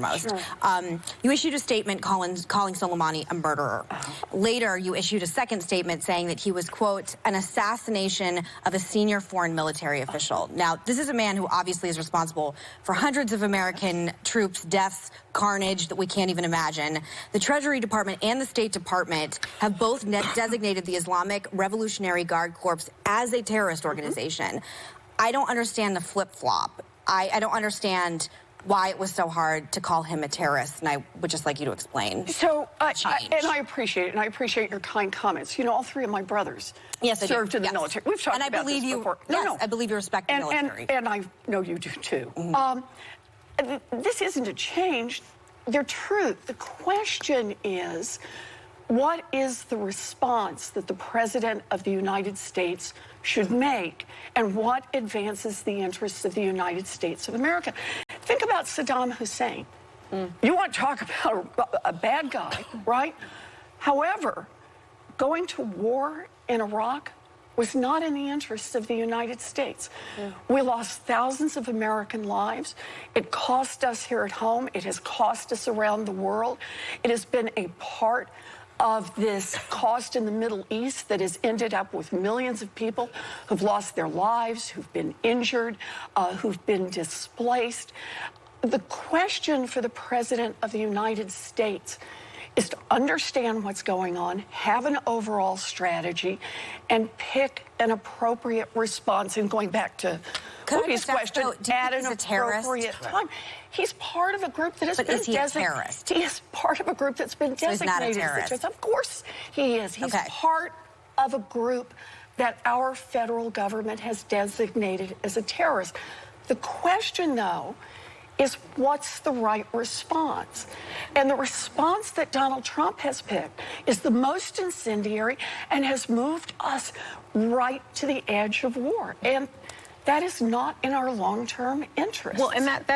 Sure. You issued a statement calling Soleimani a murderer. Later, you issued a second statement saying that he was, quote, an assassination of a senior foreign military official. Now, this is a man who obviously is responsible for hundreds of American troops' deaths, carnage that we can't even imagine. The Treasury Department and the State Department have both designated the Islamic Revolutionary Guard Corps as a terrorist organization. I don't understand the flip-flop. I don't understand why it was so hard to call him a terrorist, and I would just like you to explain. So, I appreciate it, and I appreciate your kind comments. You know, all three of my brothers served in the military. We've talked about this before. I believe you respect the military. And I know you do, too. This isn't a change. They're true. The question is, what is the response that the President of the United States should make, and what advances the interests of the United States of America? Think about Saddam Hussein. You want to talk about a bad guy, right? However, going to war in Iraq was not in the interests of the United States. We lost thousands of American lives. It cost us here at home. It has cost us around the world. It has been a part of this cost in the Middle East that has ended up with millions of people who've lost their lives, who've been injured, who've been displaced. The question for the President of the United States is to understand what's going on, have an overall strategy, and pick an appropriate response. And going back to Ruby's question, at an appropriate time. He's part of a group that has been designated. He is part of a group that's been designated as a terrorist. Of course he is. He's part of a group that our federal government has designated as a terrorist. The question, though, is what's the right response? And the response that Donald Trump has picked is the most incendiary and has moved us right to the edge of war. And that is not in our long-term interest. Well, and that